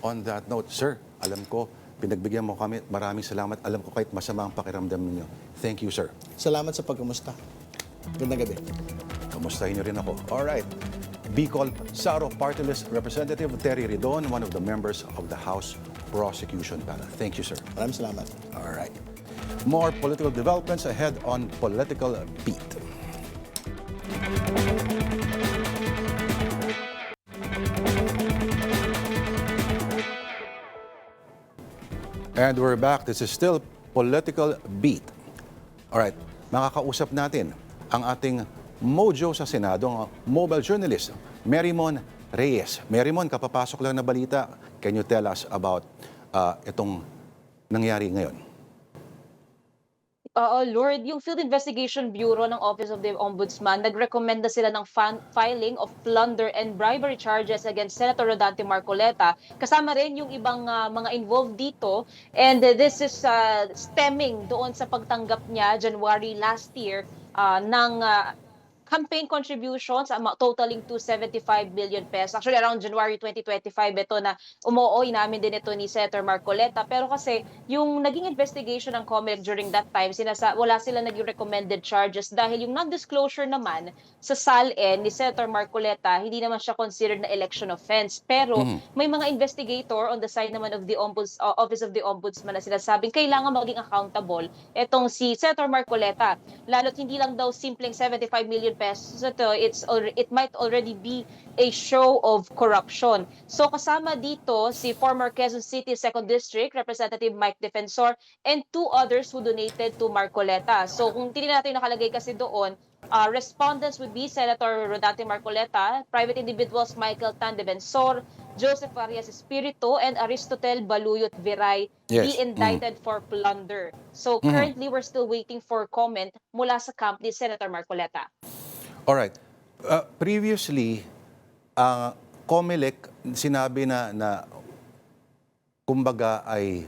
On that note, sir, alam ko, pinagbigyan mo kami. Maraming salamat. Alam ko kahit masama ang pakiramdam ninyo. Thank you, sir. Salamat sa pagkamusta. Gandang gabi. Kamustahin niyo rin ako. Alright. Bicol Saro Party List Representative Terry Ridon, one of the members of the House Prosecution Panel. Thank you, sir. Maraming salamat. Alright. More political developments ahead on Political Beat. And we're back. This is still Political Beat. Alright, makakausap natin ang ating mojo sa Senado, ang mobile journalist, Merrimon Reyes. Merrimon, kapapasok lang na balita. Can you tell us about itong nangyari ngayon? Oo, Lord, yung Field Investigation Bureau ng Office of the Ombudsman, nagrekomenda sila ng filing of plunder and bribery charges against Senator Rodante Marcoleta. Kasama rin yung ibang mga involved dito. And this is stemming doon sa pagtanggap niya January last year ng campaign contributions totaling to 75 billion pesos. Actually, around January 2025, ito na umuoy namin din ito ni Senator Marcoleta. Pero kasi yung naging investigation ng COMELEC during that time, wala sila naging recommended charges dahil yung non-disclosure naman sa SALN ni Senator Marcoleta, hindi naman siya considered na election offense. Pero may mga investigator on the side naman of the Office of the Ombudsman na sinasabing kailangan maging accountable itong si Senator Marcoleta. Lalo't hindi lang daw simpleng 75 million pesos ito, it might already be a show of corruption. So kasama dito si former Quezon City 2nd District Representative Mike Defensor and two others who donated to Marcoleta. So kung titignan natin yung nakalagay kasi doon, respondents would be Senator Rodante Marcoleta, private individuals Michael Tan Defensor, Joseph Arias Espiritu, and Aristotel Baluyot Viray be indicted for plunder. So currently, we're still waiting for comment mula sa camp ni Senator Marcoleta. Alright. Previously, COMELEC sinabi na kumbaga ay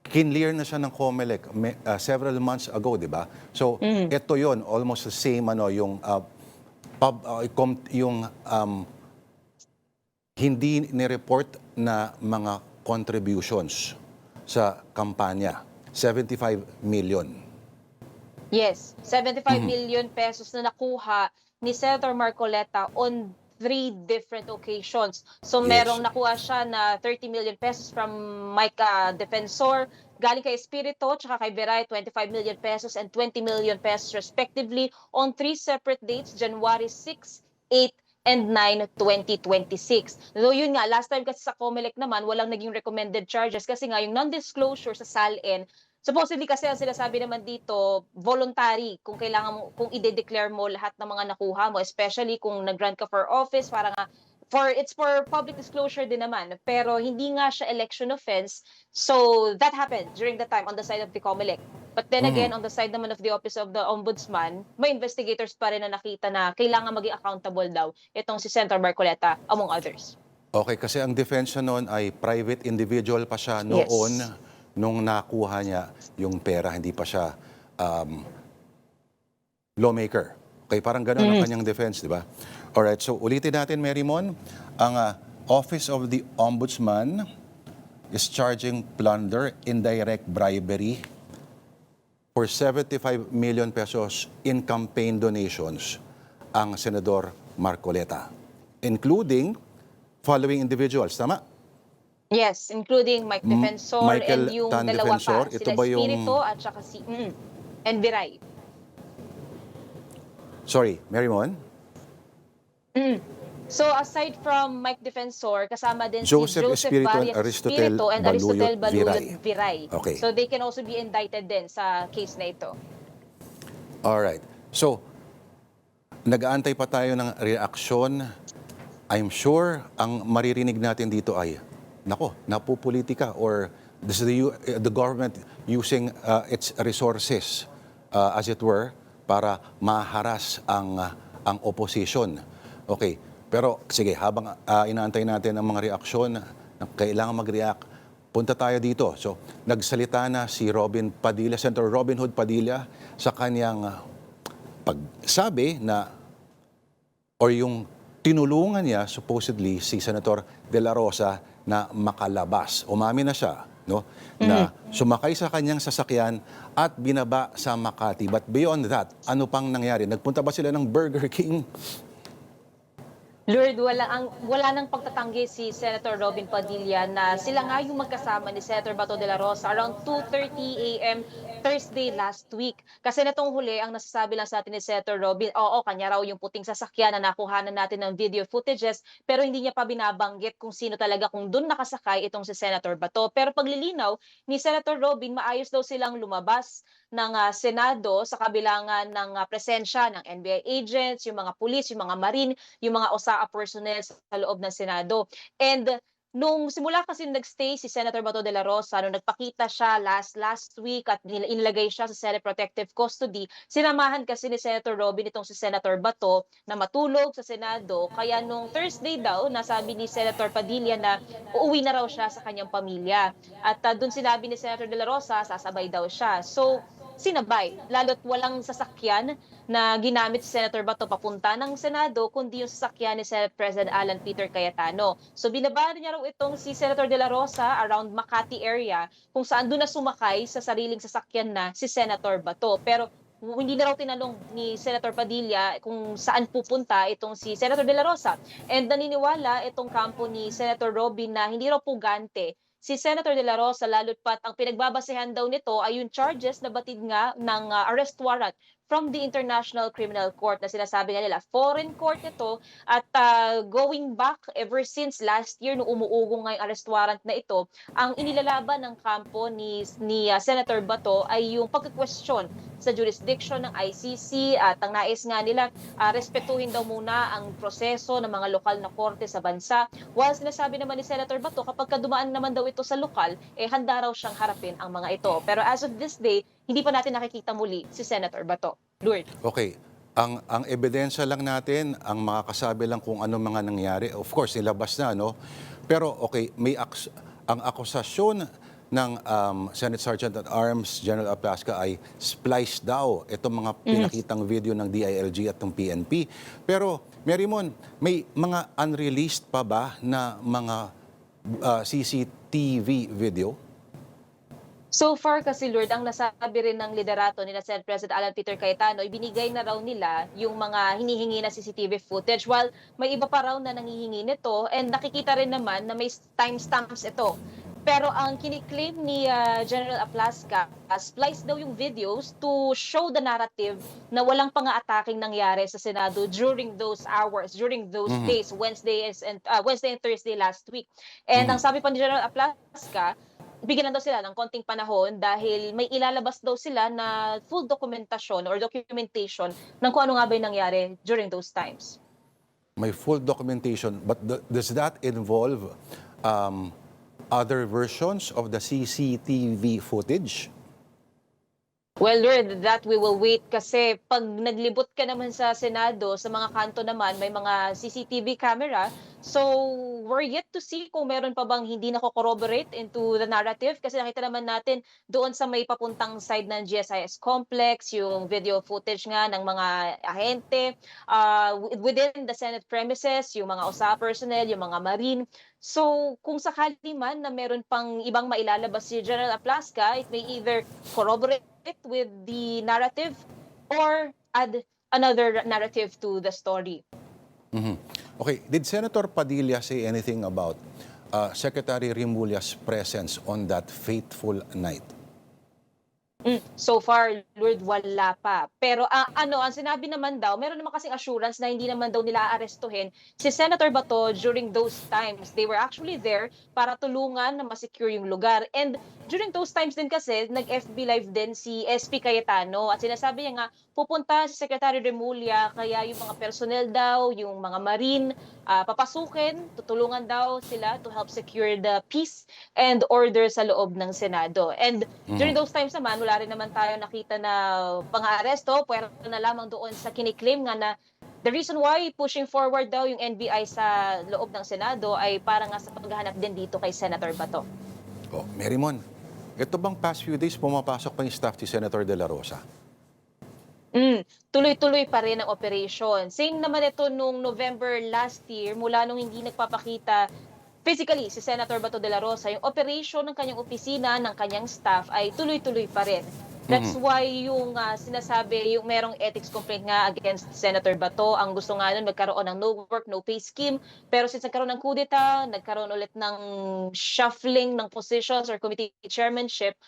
kinlear na siya ng COMELEC several months ago, di ba? So, ito yon almost the same yung hindi ni-report na mga contributions sa kampanya. 75 million. Yes, 75 million pesos na nakuha ni Senator Marcoleta on 3 different occasions. So merong nakuha siya na 30 million pesos from Mike Defensor, galing kay Espiritu, tsaka kay Viray, 25 million pesos and 20 million pesos respectively on 3 separate dates, January 6, 8, and 9, 2026. So yun nga, last time kasi sa COMELEC naman, walang naging recommended charges kasi nga yung non-disclosure sa SALN, supposedly kasi ang sinasabi naman dito, voluntary kung kailangan mo, kung i-declare mo lahat ng mga nakuha mo, especially kung nag-run ka for office, para nga, it's for public disclosure din naman, pero hindi nga siya election offense. So that happened during the time on the side of the COMELEC. But then again, on the side naman of the Office of the Ombudsman, may investigators pa rin na nakita na kailangan maging accountable daw itong si Senator Marcoleta, among others. Okay, kasi ang defense noon ay private individual pa siya noon nung nakuha niya yung pera, hindi pa siya lawmaker. Okay, parang gano'n ang kanyang defense, di ba? Alright, so ulitin natin, Merrimon, ang Office of the Ombudsman is charging plunder, indirect bribery for 75 million pesos in campaign donations ang Senador Marcoleta, including following individuals, tama? Yes, including Mike Defensor Michael and yung Tan dalawa Defensor. pa, Ito sila ba yung- Espiritu at saka si and Viray. Sorry, Merrimon? So aside from Mike Defensor, kasama din Joseph si Joseph Espiritu and Varias Aristotel Espiritu and Aristotel Baluyot Baluyot Viray. Okay. So they can also be indicted din sa case na ito. Alright. So, nag-aantay pa tayo ng reaksyon. I'm sure ang maririnig natin dito ay, napupolitika or this is the government using its resources, as it were, para maharas ang opposition. Okay. Pero sige, habang inaantay natin ang mga reaksyon na kailangan mag-react, punta tayo dito. So, nagsalita na si Senator Robin Hood Padilla sa kanyang pagsabi na, or yung tinulungan niya supposedly si Senator De La Rosa na makalabas. Umami na siya no, na sumakay sa kanyang sasakyan at binaba sa Makati. But beyond that, ano pang nangyari? Nagpunta ba sila ng Burger King? Lord, wala nang pagtatanggi si Senator Robin Padilla na sila nga yung magkasama ni Senator Bato de la Rosa around 2:30 a.m. Thursday last week. Kasi natong huli, ang nasasabi lang sa atin ni Senator Robin, oo, kanya raw yung puting sasakyan na nakuhanan natin ng video footages, pero hindi niya pa binabanggit kung sino talaga, kung doon nakasakay itong si Senator Bato. Pero paglilinaw ni Senator Robin, maayos daw silang lumabas ng Senado sa kabilangan ng presensya ng NBI agents, yung mga pulis, yung mga marine, yung mga OSAA personnel sa loob ng Senado. And nung simula kasi nagstay si Senator Bato de la Rosa, nung nagpakita siya last week at inilagay siya sa Senate Protective Custody, sinamahan kasi ni Senator Robin itong si Senator Bato na matulog sa Senado. Kaya nung Thursday daw, nasabi ni Senator Padilla na uuwi na raw siya sa kanyang pamilya. At doon sinabi ni Senator de la Rosa, sasabay daw siya. So, sinabay, lalo't walang sasakyan na ginamit si Senator Bato papunta ng Senado, kundi yung sasakyan ni Senate President Alan Peter Cayetano. So binaba niya raw itong si Senator De La Rosa around Makati area, kung saan doon na sumakay sa sariling sasakyan na si Senator Bato. Pero hindi na raw tinanong ni Senator Padilla kung saan pupunta itong si Senator De La Rosa. And naniniwala itong kampo ni Senator Robin na hindi raw pugante si Senator De La Rosa, lalo't pat ang pinagbabasehan daw nito ay yung charges na batid nga ng arrest warrant from the International Criminal Court na sinasabi nga nila. Foreign court ito at going back ever since last year nung umuugong nga yung arrest warrant na ito, ang inilalaban ng kampo ni Senator Bato ay yung pagka-question sa jurisdiction ng ICC at ang nais nga nila respetuhin daw muna ang proseso ng mga lokal na korte sa bansa. While sinasabi naman ni Senator Bato kapag dumaan naman daw ito sa lokal, handa raw siyang harapin ang mga ito. Pero as of this day, hindi pa natin nakikita muli si Senator Bato. Lord. Okay. Ang ebidensya lang natin, ang makakasabi lang kung ano mga nangyari, of course, nilabas na, no? Pero okay, ang akusasyon ng Senate Sergeant at Arms General Aplasca ay splice daw itong mga pinakitang video ng DILG at ng PNP. Pero, Marymon, may mga unreleased pa ba na mga CCTV video? So far kasi, Lord, ang nasabi rin ng liderato nila Senate President Alan Peter Cayetano, ibinigay na raw nila yung mga hinihingi na CCTV footage, while may iba pa raw na nangihingi nito and nakikita rin naman na may timestamps ito. Pero ang kiniklaim ni General Aplasca, splice daw yung videos to show the narrative na walang pang-aataking nangyari sa Senado during those hours, during those days, Wednesday and Thursday last week. And ang sabi pa ni General Aplasca, bigyan na daw sila ng konting panahon dahil may ilalabas daw sila na full documentation or documentation ng kung ano nga ba yung nangyari during those times. May full documentation, but does that involve other versions of the CCTV footage? Well, Lord, that we will wait kasi pag naglibot ka naman sa Senado, sa mga kanto naman, may mga CCTV camera. So, we're yet to see kung meron pa bang hindi nako-corroborate into the narrative kasi nakita naman natin doon sa may papuntang side ng GSIS complex, yung video footage nga ng mga ahente within the Senate premises, yung mga OSA personnel, yung mga marine. So, kung sakali man na meron pang ibang mailalabas si General Aplasca, it may either corroborate it with the narrative or add another narrative to the story. Okay, did Senator Padilla say anything about Secretary Remulla's presence on that fateful night? So far, Lord, wala pa. Pero ang sinabi naman daw, meron naman kasing assurance na hindi naman daw nila aarestuhin si Senator Bato during those times. They were actually there para tulungan na masecure yung lugar. And during those times din kasi, nag-FB Live din si SP Cayetano at sinasabi niya nga, pupunta si Secretary Remulla, kaya yung mga personnel daw, yung mga marine, papasukin, tutulungan daw sila to help secure the peace and order sa loob ng Senado. And during those times naman, wala rin naman tayo nakita na pang-aaresto, pwera na lamang doon sa kiniklaim nga na the reason why pushing forward daw yung NBI sa loob ng Senado ay para nga sa paghahanap din dito kay Senator Bato. Oh, Marymon, ito bang past few days pumapasok pa yung staff ni Senator De La Rosa? Tuloy-tuloy pa rin ang operation. Same naman ito nung November last year, mula nung hindi nagpapakita physically si Senator Bato de la Rosa, yung operation ng kanyang opisina, ng kanyang staff ay tuloy-tuloy pa rin. That's why yung sinasabi, yung merong ethics complaint nga against Senator Bato, ang gusto nga nun magkaroon ng no work, no pay scheme. Pero since nagkaroon ng kudeta, nagkaroon ulit ng shuffling ng positions or committee chairmanship,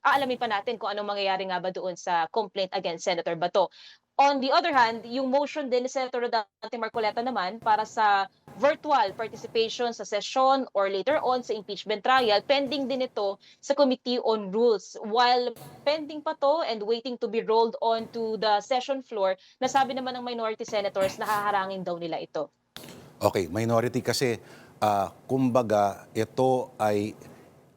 aalamin pa natin kung anong mangyayari nga ba doon sa complaint against Senator Bato. On the other hand, yung motion din ni Senator Rodante Marcoleta naman para sa virtual participation sa session or later on sa impeachment trial, pending din ito sa Committee on Rules. While pending pa to and waiting to be rolled on to the session floor, nasabi naman ng minority senators na haharangin daw nila ito. Okay, minority kasi, kumbaga, ito ay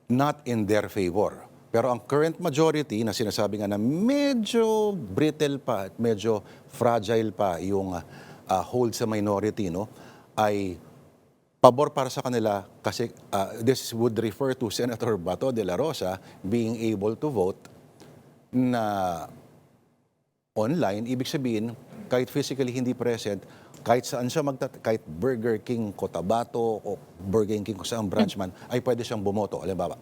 not in their favor. Pero ang current majority na sinasabi nga na medyo brittle pa at medyo fragile pa yung hold sa minority, no, ay pabor para sa kanila kasi this would refer to Senator Bato de la Rosa being able to vote na online. Ibig sabihin, kahit physically hindi present, kahit saan siya kahit Burger King Cotabato o Burger King kung saan branch man, ay pwede siyang bumoto. Halimbawa.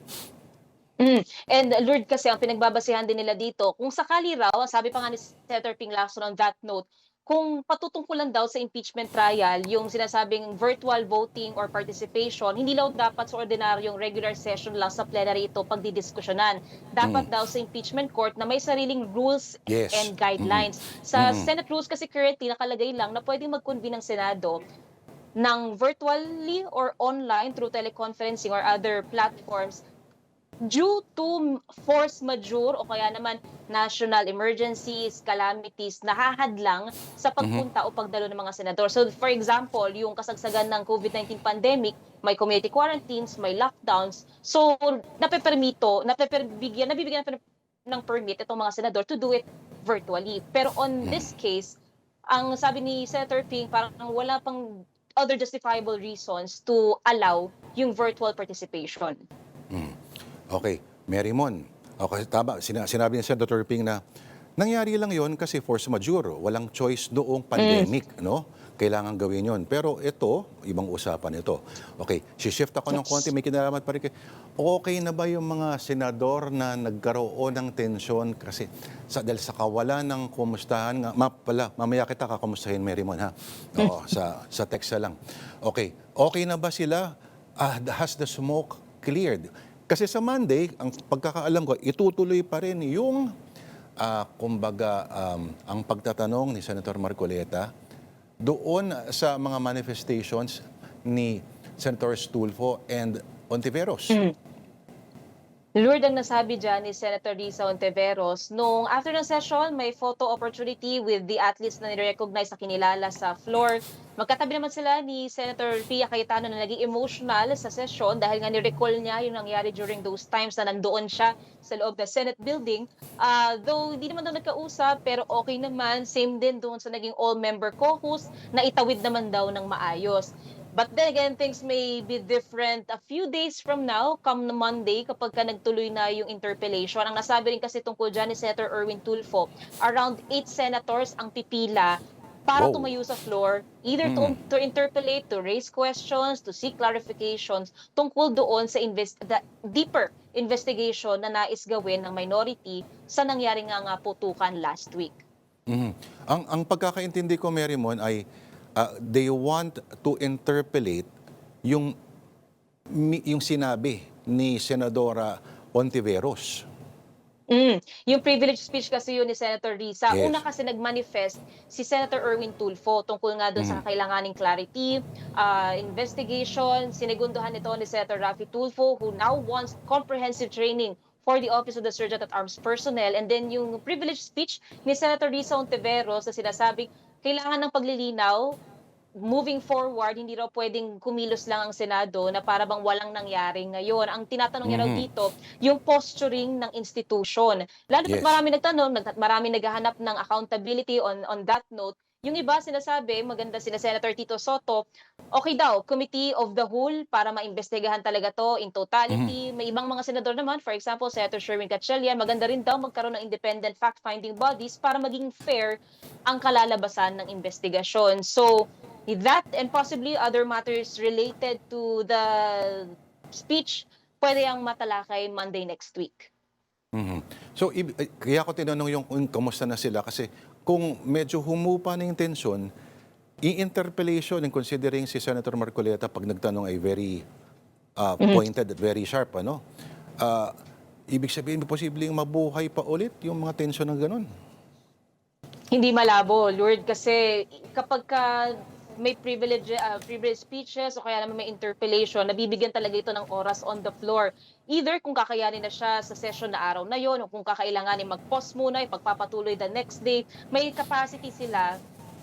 And Lord, kasi ang pinagbabasehan din nila dito, kung sakali raw, sabi pa nga ni Senator Ping Lacson on that note, kung patutungkulan daw sa impeachment trial, yung sinasabing virtual voting or participation, hindi daw dapat sa ordinaryong regular session lang sa plenary ito pagdidiskusyonan. Dapat daw sa impeachment court na may sariling rules Yes. and guidelines. Sa Senate rules kasi currently nakalagay lang na pwedeng mag-convene ng Senado ng virtually or online through teleconferencing or other platforms due to force majeure o kaya naman national emergencies, calamities, nahahadlang sa pagpunta o pagdalo ng mga senador. So for example, yung kasagsagan ng COVID-19 pandemic, may community quarantines, may lockdowns. So nabibigyan ng permit itong mga senador to do it virtually. Pero on this case, ang sabi ni Senator Ping, parang wala pang other justifiable reasons to allow yung virtual participation. Okay, Mary Mon. Okay, tama. Sinabi ni Senator Ping na nangyari lang yon kasi force majeure. Walang choice noong pandemic, no? Kailangan gawin yon. Pero ito, ibang usapan ito. Okay, shift ako ng konti. May kinalaman pa rin. Okay na ba yung mga senador na nagkaroon ng tensyon kasi dahil sa kawalan ng kumustahan nga, mamaya kita kakamustahin, Mary Mon, ha? Oo, sa text lang. Okay na ba sila? Has the smoke cleared? Kasi sa Monday, ang pagkakaalam ko, itutuloy pa rin yung, kumbaga, ang pagtatanong ni Senator Marcoleta doon sa mga manifestations ni Senator Tulfo and Ontiveros. Lord, ang nasabi dyan ni Senator Risa Ontiveros, nung after ng session, may photo opportunity with the athletes na nire-recognize na kinilala sa floor. Magkatabi naman sila ni Senator Pia Cayetano na naging emotional sa session dahil nga ni-recall niya yung nangyari during those times na nandoon siya sa loob ng Senate building. Though hindi naman daw nagkausap, pero okay naman. Same din doon sa naging all-member caucus na itawid naman daw ng maayos. But then again, things may be different a few days from now, come na Monday, kapag ka nagtuloy na yung interpellation. Ang nasabi rin kasi tungkol dyan ni Senator Erwin Tulfo, around 8 senators ang pipila para tumayo sa floor, either to interpellate, to raise questions, to seek clarifications tungkol doon sa deeper investigation na nais gawin ng minority sa nangyari nga putukan last week. Ang pagkakaintindi ko, Mary Mon, ay they want to interpolate yung sinabi ni Senadora Ontiveros. Yung privilege speech kasi yun ni Senator Risa. Yes. Una kasi nag-manifest si Senator Erwin Tulfo tungkol nga doon sa kakailanganing clarity, investigation. Sinegunduhan nito ni Senator Raffy Tulfo who now wants comprehensive training for the Office of the Sergeant at Arms Personnel. And then yung privilege speech ni Senator Risa Ontiveros na sinasabing kailangan ng paglilinaw, moving forward, hindi raw pwedeng kumilos lang ang Senado na para bang walang nangyari ngayon. Ang tinatanong niya raw dito, yung posturing ng institution. Lalo Yes. marami nagtanong, marami naghahanap ng accountability on that note. Yung iba sinasabi, maganda sila Senator Tito Soto, okay daw, Committee of the Whole para maimbestigahan talaga to in totality. May ibang mga senador naman, for example, Senator Sherwin Gatchalian, maganda rin daw magkaroon ng independent fact-finding bodies para maging fair ang kalalabasan ng investigasyon. So, that and possibly other matters related to the speech, pwede ang matalakay Monday next week. So, kaya ko tinanong yung kung kamusta na sila kasi kung medyo humupa na yung tensyon, i-interpellation and considering si Senator Marcoleta pag nagtanong ay very pointed at very sharp, ano? Ibig sabihin, posibleng mabuhay pa ulit yung mga tensyon ng ganun. Hindi malabo, Lord, kasi kapag may privilege speeches o kaya naman may interpellation, nabibigyan talaga ito ng oras on the floor. Either kung kakayanin na siya sa session na araw na yon o kung kakailanganin mag-pause muna, ipagpapatuloy the next day, may capacity sila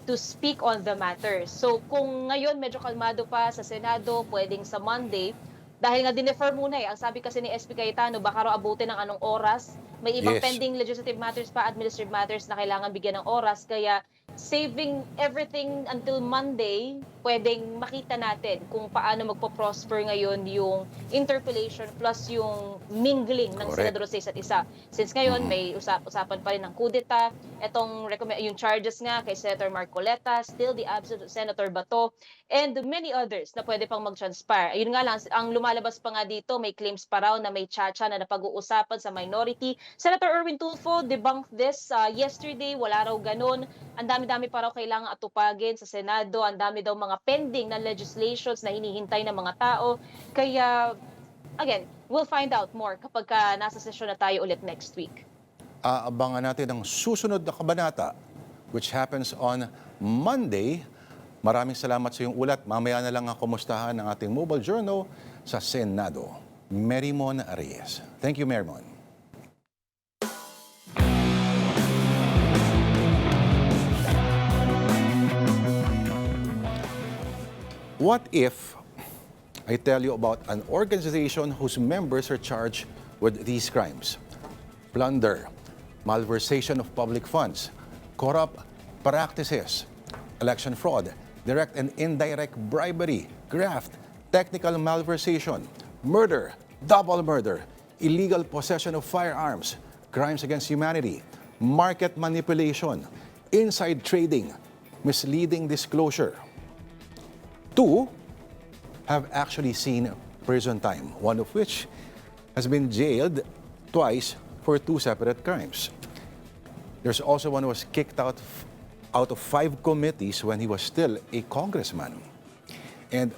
to speak on the matter. So kung ngayon medyo kalmado pa sa Senado, pwedeng sa Monday, dahil nga dinefer muna Ang sabi kasi ni SP Cayetano, baka raw abutin ng anong oras. May ibang Yes. pending legislative matters pa, administrative matters na kailangan bigyan ng oras. Kaya saving everything until Monday, pwedeng makita natin kung paano magpo-prosper ngayon yung interpellation plus yung mingling ng Correct. senador sa isa't isa. Since ngayon may usapan pa rin ng coup d'etat, yung charges nga kay Senator Marcoleta, still the absence of Senator Bato, and many others na pwede pang mag-transpire. Ayun nga lang, ang lumalabas pa nga dito, may claims pa raw na may tsa-tsa na napag-uusapan sa minority. Senator Erwin Tulfo debunked this yesterday, wala raw ganun. Ang dami-dami pa raw kailangan atupagin sa Senado, ang dami daw mga pending na legislations na hinihintay ng mga tao. Kaya, again, we'll find out more kapag nasa session na tayo ulit next week. Aabangan natin ang susunod na kabanata which happens on Monday. Maraming salamat sa iyong ulat. Mamaya na lang ang kumustahan ng ating mobile journal sa Senado. Merimon Reyes. Thank you, Merimon. What if I tell you about an organization whose members are charged with these crimes? Plunder, malversation of public funds, corrupt practices, election fraud, direct and indirect bribery, graft, technical malversation, murder, double murder, illegal possession of firearms, crimes against humanity, market manipulation, inside trading, misleading disclosure. 2 have actually seen prison time, one of which has been jailed twice for 2 separate crimes. There's also one who was kicked out of 5 committees when he was still a congressman. And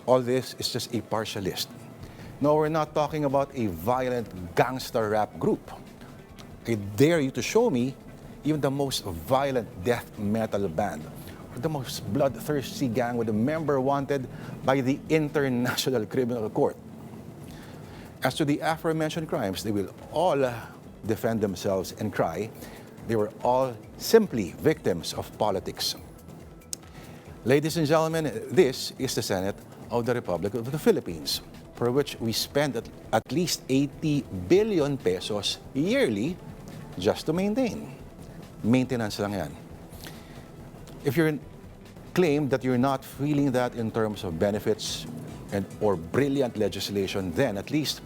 all this is just a partial list. No, we're not talking about a violent gangster rap group. I dare you to show me even the most violent death metal band, or the most bloodthirsty gang with a member wanted by the International Criminal Court. As to the aforementioned crimes, they will all defend themselves and cry they were all simply victims of politics. Ladies and gentlemen, this is the Senate of the Republic of the Philippines, for which we spend at least 80 billion pesos yearly just to maintain. Maintenance lang yan. If you claim that you're not feeling that in terms of benefits or brilliant legislation, then at least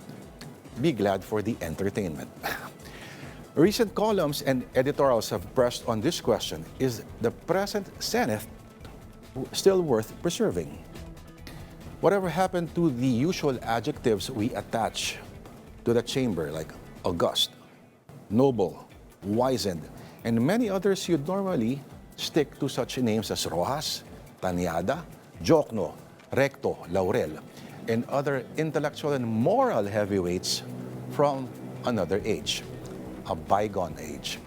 be glad for the entertainment. Recent columns and editorials have pressed on this question: is the present Senate still worth preserving? Whatever happened to the usual adjectives we attach to the chamber, like august, noble, wizened, and many others you'd normally stick to such names as Rojas, Tanyada, Jokno, Recto, Laurel, and other intellectual and moral heavyweights from another age, a bygone age.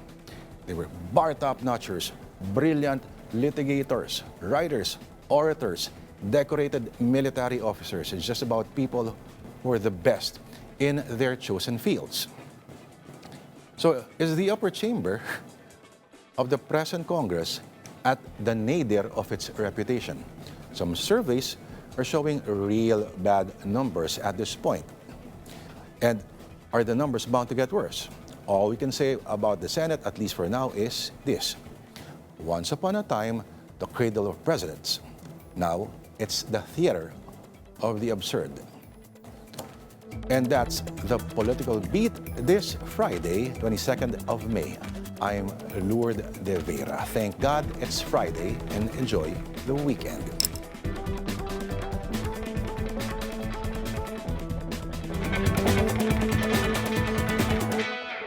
They were bar top-notchers, brilliant litigators, writers, orators, decorated military officers. It's just about people who are the best in their chosen fields. So, is the upper chamber of the present Congress at the nadir of its reputation? Some surveys are showing real bad numbers at this point. And are the numbers bound to get worse? All we can say about the Senate, at least for now, is this: once upon a time, the cradle of presidents. Now, it's the theater of the absurd. And that's the political beat this Friday, 22nd of May. I'm Lourdes de Vera. Thank God it's Friday and enjoy the weekend.